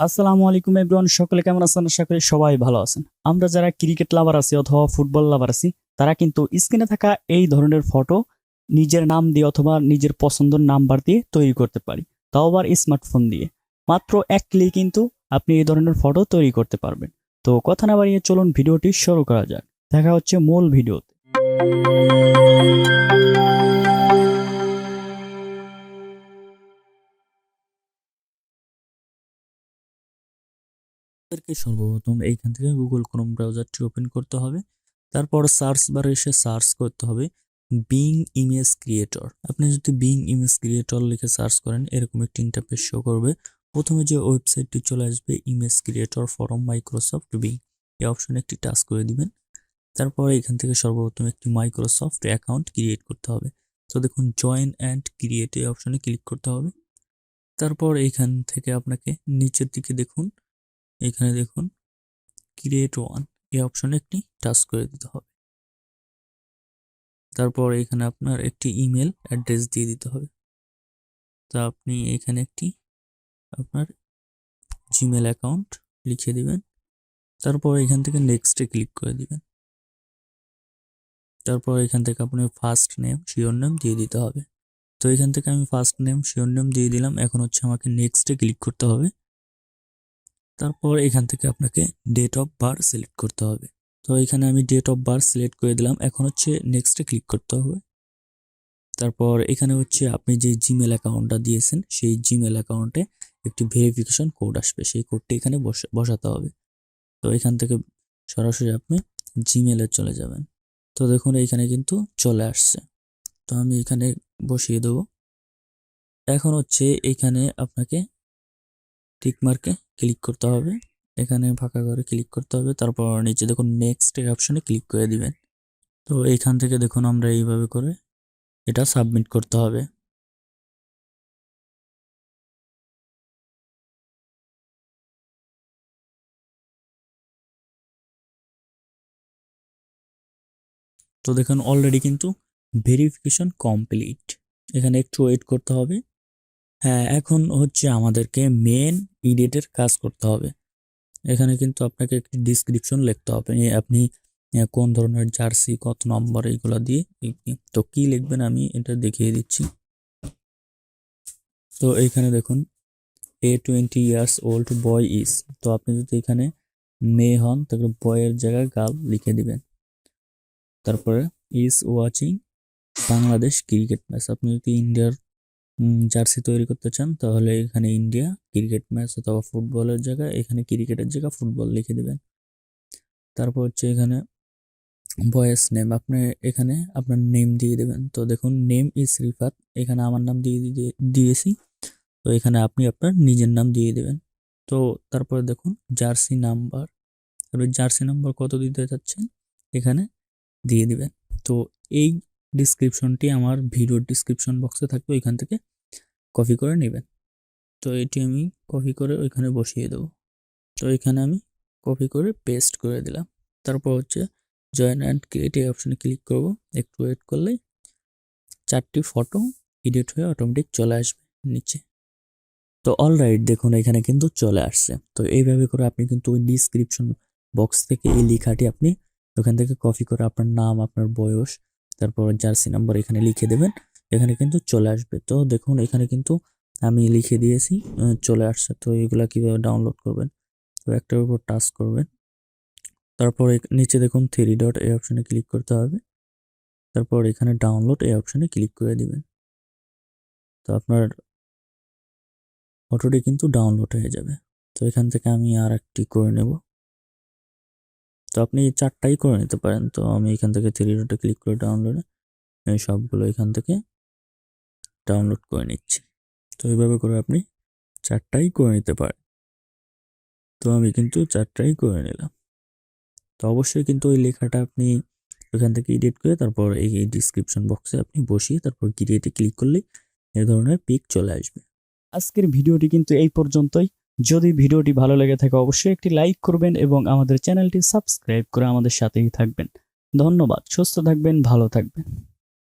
আসসালামু আলাইকুম এভরিওয়ান, সকলে কেমন আছেন? আশা করি সবাই ভালো আছেন। আমরা যারা ক্রিকেট লাভার আছি অথবা ফুটবল লাভার আছি, তারা কিন্তু স্ক্রিনে থাকা এই ধরনের ফটো নিজের নাম দিয়ে অথবা নিজের পছন্দের নাম্বার দিয়ে তৈরি করতে পারি, তাও আবার স্মার্টফোন দিয়ে। মাত্র এক ক্লিক কিন্তু আপনি এই ধরনের ফটো তৈরি করতে পারবেন। তো কথা না বাড়িয়ে চলুন ভিডিওটি শুরু করা যাক। দেখা হচ্ছে মূল ভিডিওতে। সর্বপ্রথম এইখান থেকে গুগল ক্রোম ব্রাউজারটি ওপেন করতে হবে। তারপর সার্চ বারে এসে সার্চ করতে হবে বিং ইমেজ ক্রিয়েটর। আপনি যদি বিং ইমেজ ক্রিয়েটর লিখে সার্চ করেন এরকম একটি ইন্টারফেস শো করবে। প্রথমে যে ওয়েবসাইটটি চলে আসবে image creator form Microsoft being, এই অপশনে একটি টাচ করে দিবেন। তারপর এখান থেকে সর্বপ্রথম একটি মাইক্রোসফট অ্যাকাউন্ট ক্রিয়েট করতে হবে। তো দেখুন জয়েন অ্যান্ড ক্রিয়েট এই অপশনে ক্লিক করতে হবে। তারপর এইখান থেকে আপনাকে নিচের দিকে দেখুন, এখানে দেখুন ক্রিয়েট ওয়ান এই অপশনে একটি টাচ করে দিতে হবে। তারপর এখানে আপনার একটি ইমেল অ্যাড্রেস দিয়ে দিতে হবে। তো আপনি এখানে একটি আপনার জিমেল অ্যাকাউন্ট লিখে দিবেন। তারপর এখান থেকে নেক্সটে ক্লিক করে দিবেন। তারপর এখান থেকে আপনার ফার্স্ট নেম শিওর নেম দিয়ে দিতে হবে। তো এখান থেকে আমি ফার্স্ট নেম শিওর নেম দিয়ে দিলাম। এখন হচ্ছে আমাকে নেক্সটে ক্লিক করতে হবে। তারপর এখান থেকে আপনাকে ডেট অফ বার্থ সিলেক্ট করতে হবে। তো এখানে আমি ডেট অফ বার্থ সিলেক্ট করে দিলাম। এখন হচ্ছে নেক্সটে ক্লিক করতে হবে। তারপর এখানে হচ্ছে আপনি যে জিমেল অ্যাকাউন্টটা দিয়েছেন সেই জিমেল অ্যাকাউন্টে একটি ভেরিফিকেশন কোড আসবে, সেই কোডটি এখানে বসাতে হবে। তো এখান থেকে সরাসরি আপনি জিমেলে চলে যাবেন। তো দেখুন এইখানে কিন্তু চলে আসছে। তো আমি এখানে বসিয়ে দেব। এখন হচ্ছে এইখানে আপনাকে টিকমার্কে ক্লিক করতে হবে, এখানে ফাঁকা ঘরে ক্লিক করতে হবে। তারপর নিচে দেখুন নেক্সট এই অপশনে ক্লিক করে দিবেন। তো এইখান থেকে দেখুন আমরা এইভাবে করে এটা সাবমিট করতে হবে। তো দেখুন অলরেডি কিন্তু ভেরিফিকেশন কমপ্লিট। এখানে একটু ওয়েট করতে হবে। হ্যাঁ, এখন হচ্ছে আমাদেরকে মেন এডিটের কাজ করতে হবে। এখানে কিন্তু আপনাকে একটি ডিসক্রিপশন লিখতে হবে, আপনি কোন ধরনের জার্সি কত নম্বর এইগুলো দিয়ে। তো কি লিখবেন আমি এটা দেখিয়ে দিচ্ছি। তো এইখানে দেখুন A20 years old boy is, তো আপনি যদি এখানে মেয়ে হন তাহলে বয়ের জায়গায় গার্ল লিখে দিবেন। তারপরে is watching Bangladesh cricket match, আপনি যদি ইন্ডিয়ার জার্সি তৈরি করতে চান তাহলে এখানে ইন্ডিয়া ক্রিকেট ম্যাচ অথবা ফুটবলের জায়গায় এখানে ক্রিকেটের জায়গায় ফুটবল লিখে দিবেন। তারপর হচ্ছে এখানে ভয়েস নেম, আপনি এখানে আপনার নেম দিয়ে দেবেন। তো দেখুন নেম ইজ রিফাত, এখানে আমার নাম দিয়েছি। তো এখানে আপনি আপনার নিজের নাম দিয়ে দেবেন। তো তারপরে দেখুন জার্সি নাম্বার, আপনি জার্সি নাম্বার কত দিতে চাচ্ছেন এখানে দিয়ে দিবেন। তো এই ডিসক্রিপশনটি আমার ভিডিওর ডিসক্রিপশন বক্সে থাকবে, ওইখান থেকে কপি করে নেবেন। তো এটি আমি কপি করে ওইখানে বসিয়ে দেবো। তো এখানে আমি কপি করে পেস্ট করে দিলাম। তারপর হচ্ছে জয়েন অ্যান্ড ক্রিয়েট এই অপশনে ক্লিক করব। একটু ওয়েট করলেই 4টি ফটো এডিট হয়ে অটোমেটিক চলে আসবে নিচে। তো অলরাইট দেখুন এখানে কিন্তু চলে আসছে। তো এইভাবে করে আপনি কিন্তু ওই ডিসক্রিপশন বক্স থেকে এই লেখাটি আপনি ওখান থেকে কপি করে আপনার নাম, আপনার বয়স, তারপর জার্সি নাম্বার এখানে লিখে দেবেন, এখানে কিন্তু চলে আসবে। তো দেখুন এখানে কিন্তু আমি লিখে দিয়েছি, চলে আসছে। তো এগুলা কিভাবে ডাউনলোড করবেন, তো একটার উপর টাচ করবেন। তারপর নিচে দেখুন 3 ডট এই অপশনে ক্লিক করতে হবে। তারপর এখানে ডাউনলোড এই অপশনে ক্লিক করে দিবেন। তো আপনার ফটোটি কিন্তু ডাউনলোড হয়ে যাবে। তো এখান থেকে আমি আর একটি করে নেব। তো আপনি 4টাই করে নিতে পারেন। তো আমি এখান থেকে 3 ডটে ক্লিক করে ডাউনলোডে এই সবগুলো এখান থেকে ডাউনলোড করে নিচ্ছি। তো এইভাবে করে আপনি 4টাই করে নিতে পারেন। তো আমি কিন্তু 4টাই করে নিলাম। তো অবশ্যই কিন্তু ওই লেখাটা আপনি ওখান থেকে এডিট করে তারপর এই ডিসক্রিপশন বক্সে আপনি বসিয়ে তারপর ক্রিয়েটে ক্লিক করলেই এই ধরনের পিক চলে আসবে। আজকের ভিডিওটি কিন্তু এই পর্যন্তই। যদি ভিডিওটি ভালো লেগে থাকে অবশ্যই একটি লাইক করবেন এবং আমাদের চ্যানেলটি সাবস্ক্রাইব করে আমাদের সাথেই থাকবেন। ধন্যবাদ, সুস্থ থাকবেন, ভালো থাকবেন।